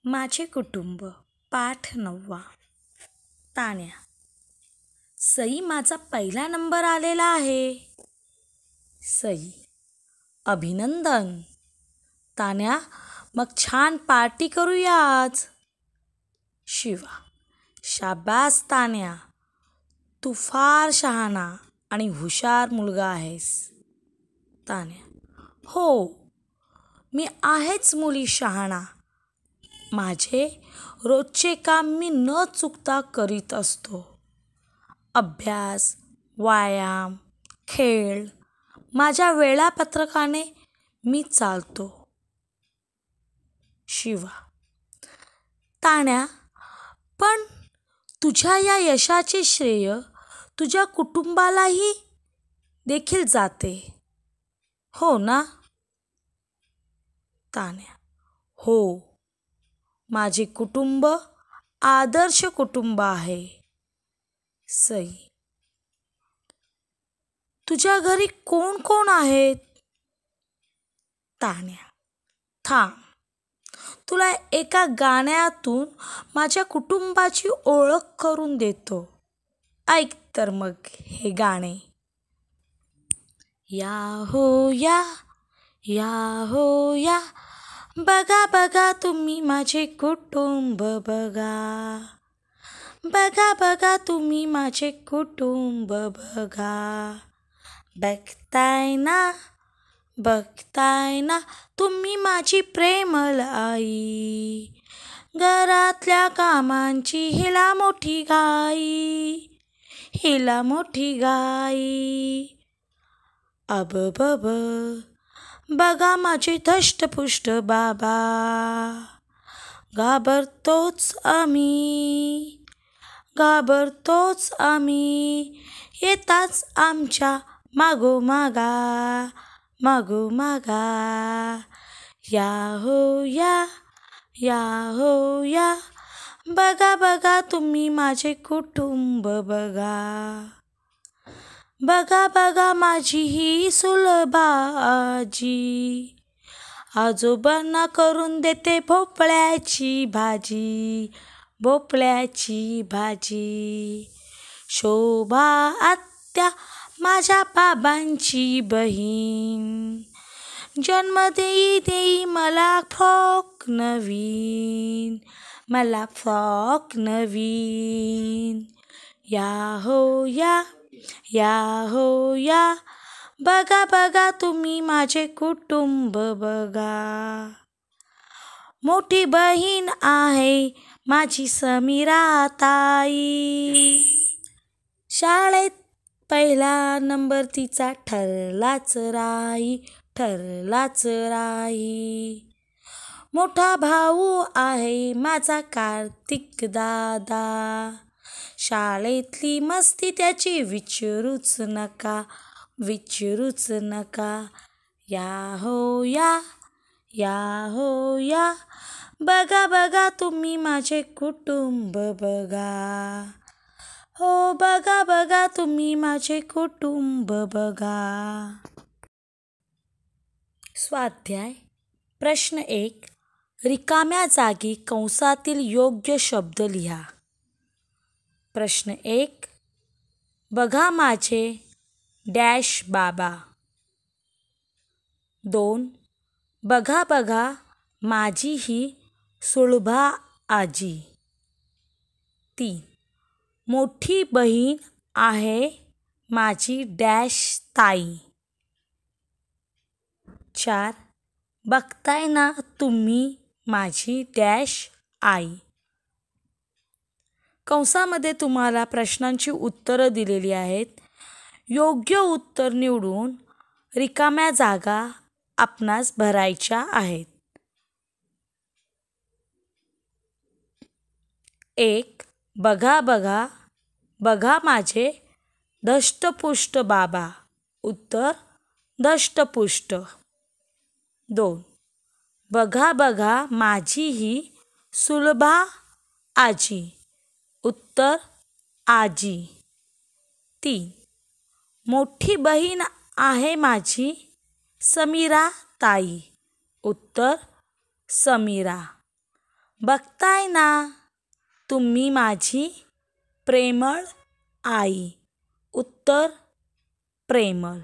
माझे कुटुंब पाठ 9. तान्या. सई, माझा पहिला नंबर आलेला आहे. सई. अभिनंदन. तान्या, मग छान पार्टी करूया आज. शिवा. शाबास तान्या, तू फार शहाणा आणि हुशार मुलगा आहेस. तान्या. हो, मी आहेच मुली शहाणा. माझे रोजचे काम मी न चुकता करीत असतो. अभ्यास, व्यायाम, खेळ माझ्या वेळापत्रकाने मी चालतो. शिवा. तान्या, पण तुझ्या या यशाचे श्रेय तुझ्या कुटुंबालाही देखील जाते, हो ना? तान्या. हो, माझे कुटुंब आदर्श कुटुंब आहे. सई. तुझ्या घरी कोण कोण आहेत? तान्या. थांब, तुला एका गाण्यातून माझ्या कुटुंबाची ओळख करून देतो. ऐक तर मग हे गाणे. या हो या, या हो या, बघा बघा तुम्ही माझे कुटुंब बघा. बघा बघा तुम्ही माझे कुटुंब बघा. बघताय ना, बघताय ना तुम्ही माझी प्रेमळ आई. घरातल्या कामांची हिला मोठी घाई, हिला मोठी घाई. अब बब, बघा माझे धष्टपुष्ट बाबा. घाबरतोच आम्ही, घाबरतोच आम्ही, येताच आमच्या मागोमागा, मागोमागा. या हो या, या हो या, बघा बघा तुम्ही माझे कुटुंब बघा. बघा बघा माझी ही सुलभा आजी. आजोबांना करून देते भोपळ्याची भाजी, भोपळ्याची भाजी. शोभा आत्या माझ्या बाबांची बहीण, जन्म देई देई मला फ्रॉक नवीन, मला फ्रॉक नवीन. या हो या, या हो या, बघा बघा तुम्ही माझे कुटुंब बघा. मोठी बहीण आहे माझी समीरा ताई. शाळेत पहिला नंबर तिचा ठरलाच राही, ठरलाच राही. मोठा भाऊ आहे माझा कार्तिक दादा. शाळेतली मस्ती त्याची विचारूच नका, विचारूच नका. या हो या, या हो या, बघा बघा तुम्ही माझे कुटुंब बघा. हो, बघा बघा तुम्ही माझे कुटुंब बघा. स्वाध्याय प्रश्न 1. रिकाम्या जागी कंसातील योग्य शब्द लिहा. प्रश्न 1. बघा माझे डॅश बाबा. 2. बघा बघा माझी ही सुलभा आजी. 3. मोठी बहीण आहे माझी डॅश ताई. 4. बघताय ना तुम्ही माझी डॅश आई. कंसामध्ये तुम्हाला प्रश्नांची उत्तरं दिलेली आहेत. योग्य उत्तर निवडून रिकाम्या जागा आपणास भरायच्या आहेत. 1. बघा बघा, बघा माझे धष्टपुष्ट बाबा. उत्तर धष्टपुष्ट. 2. बघा बघा माझी ही सुलभा आजी. उत्तर आजी. 3. मोठी बहीण आहे माझी समीरा ताई. उत्तर समीरा. बघताय ना तुम्ही माझी प्रेमळ आई. उत्तर प्रेमळ.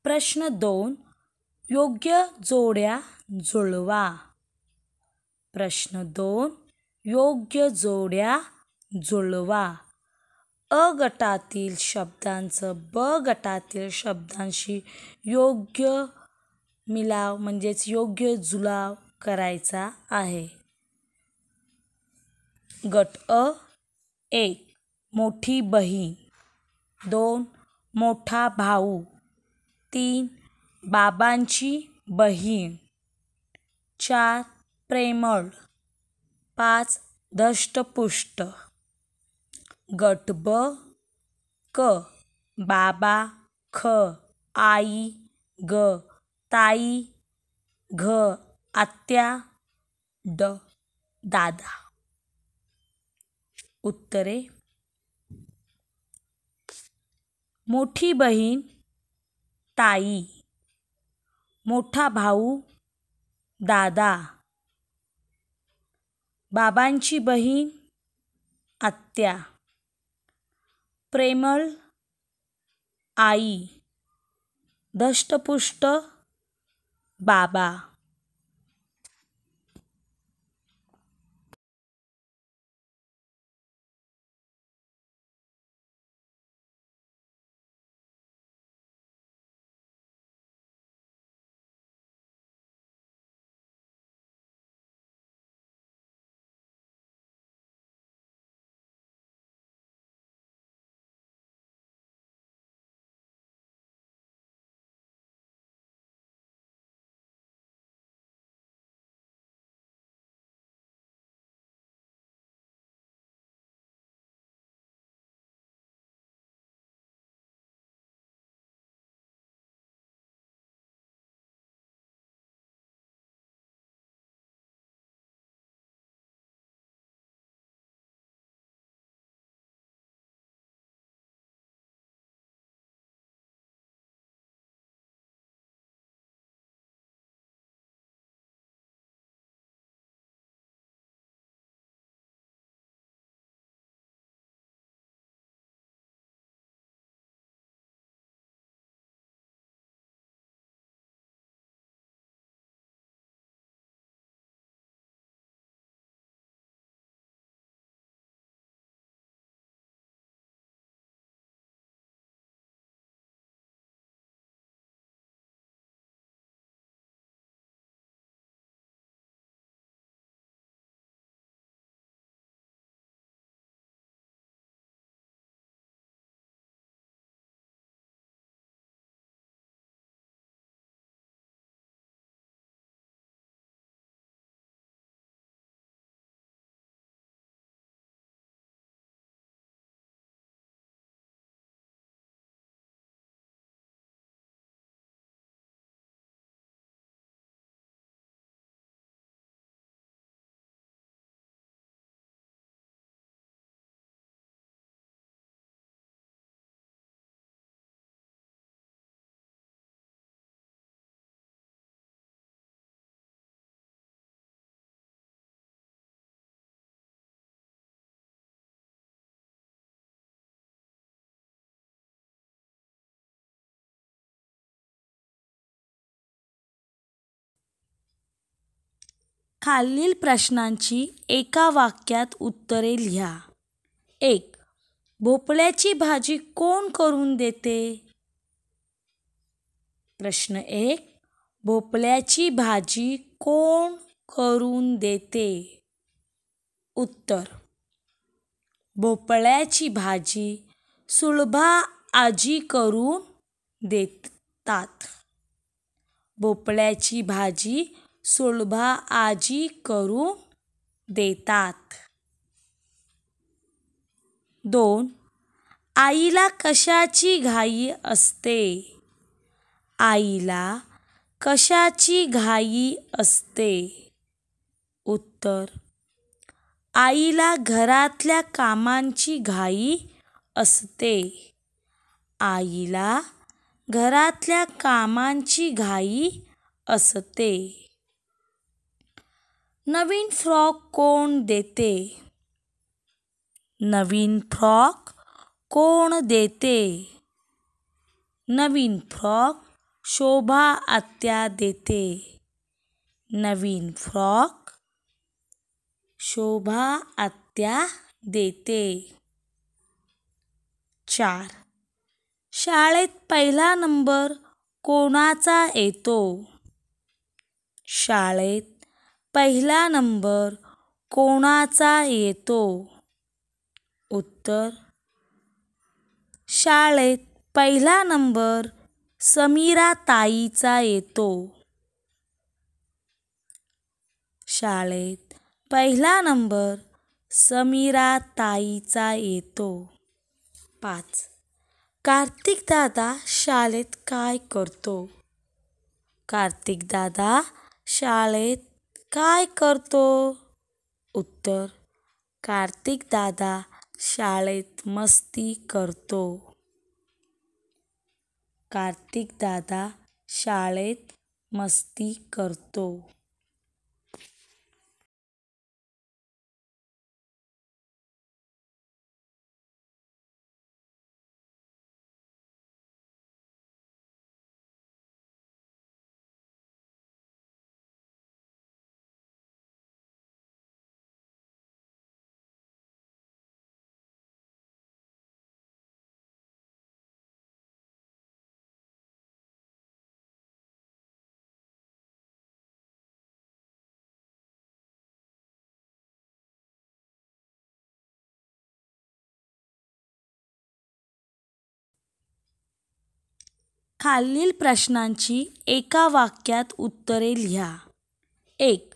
प्रश्न 2. योग्य जोड्या जुळवा. प्रश्न 2. योग्य जोड्या जुळवा. अ गटातील शब्दांचं ब गटातील शब्दांशी योग्य मिलाव म्हणजेच योग्य जुलाव करायचा आहे. गट अ. 1. मोठी बहीण. 2. मोठा भाऊ. 3. बाबांची बहीण. 4. प्रेमळ. 5. धष्टपुष्ट. गट ब. क. बाबा. ख. आई. ग. ताई. घ. आत्या. ड. दादा. उत्तरे. मोठी बहीण ताई. मोठा भाऊ दादा. बाबांची बहीण आत्या. प्रेमळ आई. धष्टपुष्ट बाबा. खालील प्रश्नांची एका वाक्यात उत्तरे लिहा. 1. भोपळ्याची भाजी कोण करून देते? प्रश्न 1. भोपळ्याची भाजी कोण करून देते? उत्तर. भोपळ्याची भाजी सुलभा आजी करून देतात. भोपळ्याची भाजी सुलभा आजी करून देतात. 2. आईला कशाची घाई असते? आईला कशाची घाई असते? उत्तर. आईला घरातल्या कामांची घाई असते. आईला घरातल्या कामांची घाई असते. नवीन फ्रॉक कोण देते? नवीन फ्रॉक कोण देते? नवीन फ्रॉक शोभा आत्या देते. नवीन फ्रॉक शोभा आत्या देते. 4. शाळेत पहिला नंबर कोणाचा येतो? शाळेत पहिला नंबर कोणाचा येतो? उत्तर. शाळेत पहिला नंबर समीरा ताईचा येतो. शाळेत पहिला नंबर समीरा ताईचा येतो. 5. कार्तिक दादा शाळेत काय करतो? कार्तिक दादा शाळेत काय करतो? उत्तर. कार्तिक दादा शाळेत मस्ती करतो. कार्तिक दादा शाळेत मस्ती करतो. खालील प्रश्नांची एका वाक्यात उत्तरे लिहा. 1.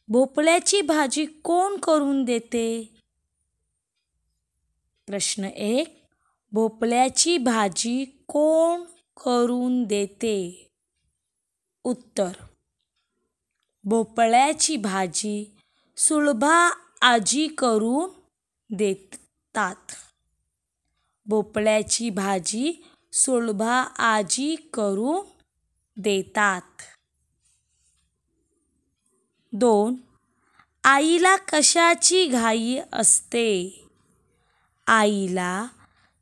भोपळ्याची भाजी कोण करून देते? प्रश्न 1. भोपळ्याची भाजी कोण करून देते? उत्तर. भोपळ्याची भाजी सुलभा आजी करून देतात. भोपळ्याची भाजी सुलभा आजी करून देतात. 2. आईला कशाची घाई असते? आईला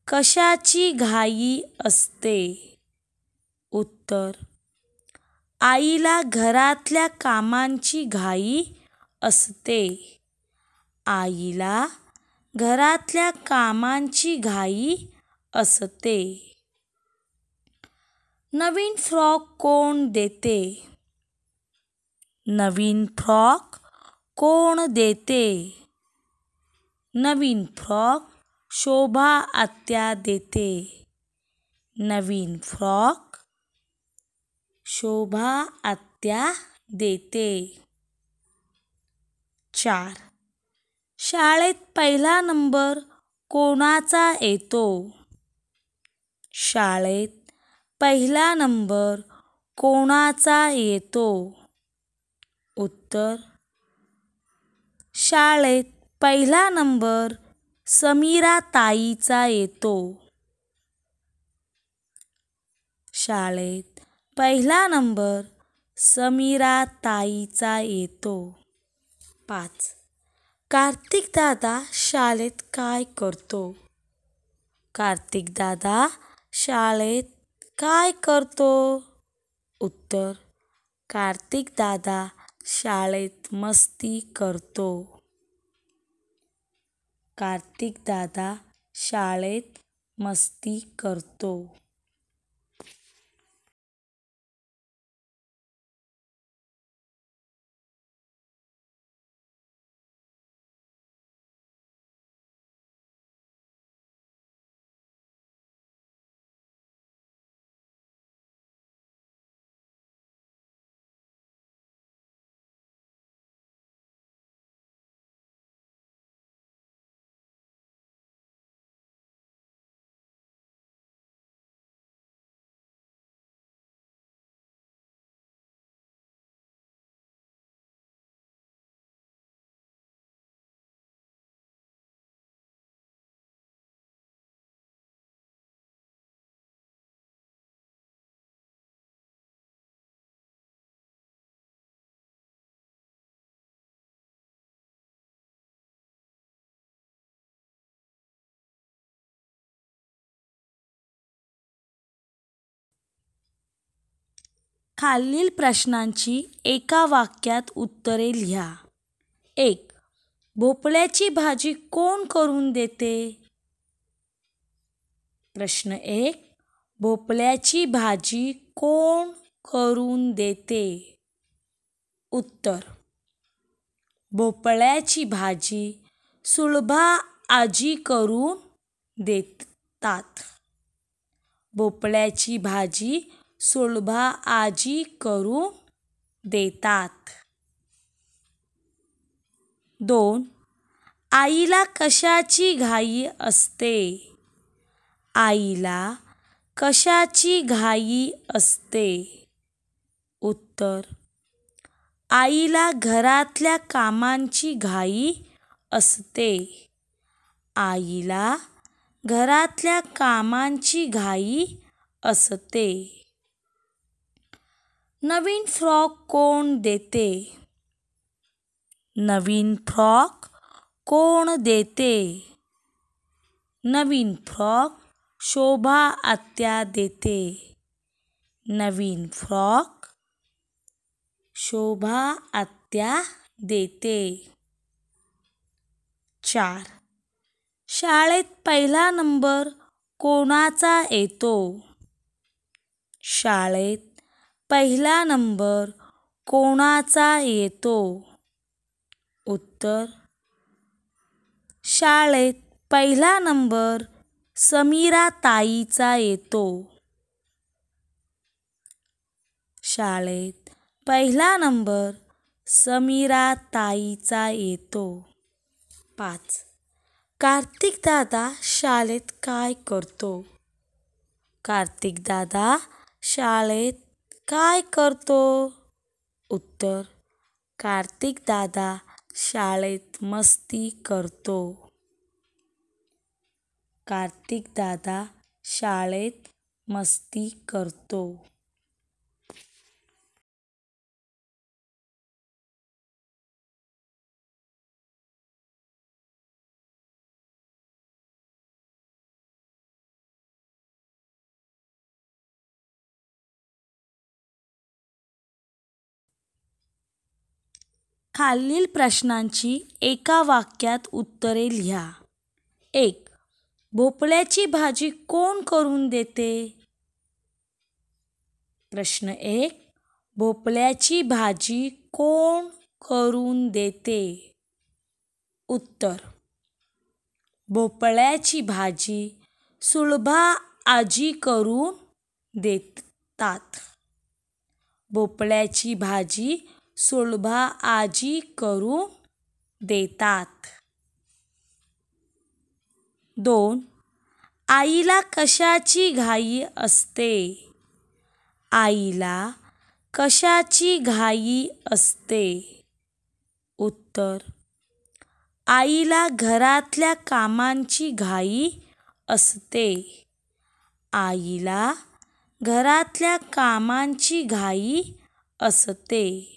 कशाची घाई असते? उत्तर. आईला घरातल्या कामांची घाई असते. आईला घरातल्या कामांची घाई असते. नवीन फ्रॉक कोण देते? नवीन फ्रॉक कोण देते? नवीन फ्रॉक शोभा आत्या देते. नवीन फ्रॉक शोभा आत्या देते. 4. शाळेत पहिला नंबर कोणाचा येतो? शाळेत पहिला नंबर कोणाचा येतो? उत्तर. शाळेत पहिला नंबर समीरा ताईचा येतो. शाळेत पहिला नंबर समीरा ताईचा येतो. 5. कार्तिक दादा शाळेत काय करतो? कार्तिक दादा शाळेत काय करतो? उत्तर. कार्तिक दादा शाळेत मस्ती करतो. कार्तिक दादा शाळेत मस्ती करतो. खालील प्रश्नांची एका वाक्यात उत्तरे लिहा. 1. भोपळ्याची भाजी कोण करून देते? प्रश्न 1. भोपळ्याची भाजी कोण करून देते? उत्तर. भोपळ्याची भाजी सुलभा आजी करून देतात. भोपळ्याची भाजी सुलभा आजी करून देतात. 2. आईला कशाची घाई असते? आईला कशाची घाई असते? उत्तर. आईला घरातल्या कामांची घाई असते. आईला घरातल्या कामांची घाई असते. नवीन फ्रॉक कोण देते? नवीन फ्रॉक कोण देते? नवीन फ्रॉक शोभा आत्या देते. नवीन फ्रॉक शोभा आत्या देते. 4. शाळेत पहिला नंबर कोणाचा येतो? शाळेत पहिला नंबर कोणाचा येतो? उत्तर. शाळेत पहिला नंबर समीरा ताईचा येतो. शाळेत पहिला नंबर समीरा ताईचा येतो. 5. कार्तिक दादा शाळेत काय करतो? कार्तिक दादा शाळेत काय करतो? उत्तर. कार्तिक दादा शाळेत मस्ती करतो. कार्तिक दादा शाळेत मस्ती करतो. खालील प्रश्नांची एका वाक्यात उत्तरे लिहा. 1. भोपळ्याची भाजी कोण करून देते? प्रश्न 1. भोपळ्याची भाजी कोण करून देते? उत्तर. भोपळ्याची भाजी सुलभा आजी करून देतात. भोपळ्याची भाजी सुलभा आजी करून देतात. 2. आईला कशाची घाई असते? आईला कशाची घाई असते? उत्तर. आईला घरातल्या कामांची घाई असते. आईला घरातल्या कामांची घाई असते.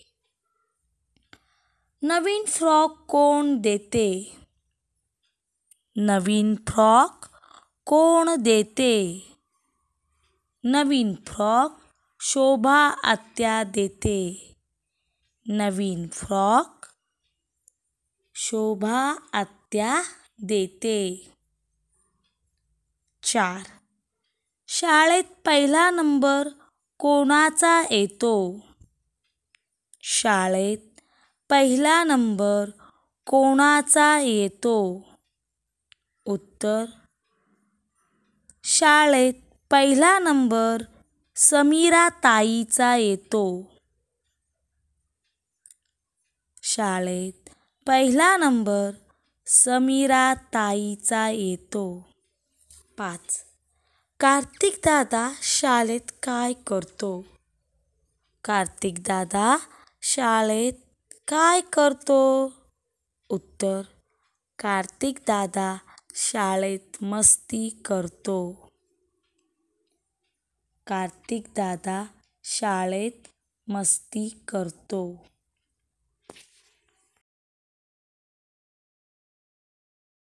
नवीन फ्रॉक कोण देते? नवीन फ्रॉक कोण देते? नवीन फ्रॉक शोभा आत्या देते. नवीन फ्रॉक शोभा आत्या देते. 4. शाळेत पहिला नंबर कोणाचा येतो? शाळेत पहिला नंबर कोणाचा येतो? उत्तर शाळेत पहिला नंबर समीरा ताईचा येतो. शाळेत पहिला नंबर समीरा ताईचा येतो. 5. कार्तिक दादा शाळेत काय करतो? कार्तिक दादा शाळेत काय करतो? उत्तर कार्तिक दादा शाळेत मस्ती करतो. कार्तिक दादा शाळेत मस्ती करतो.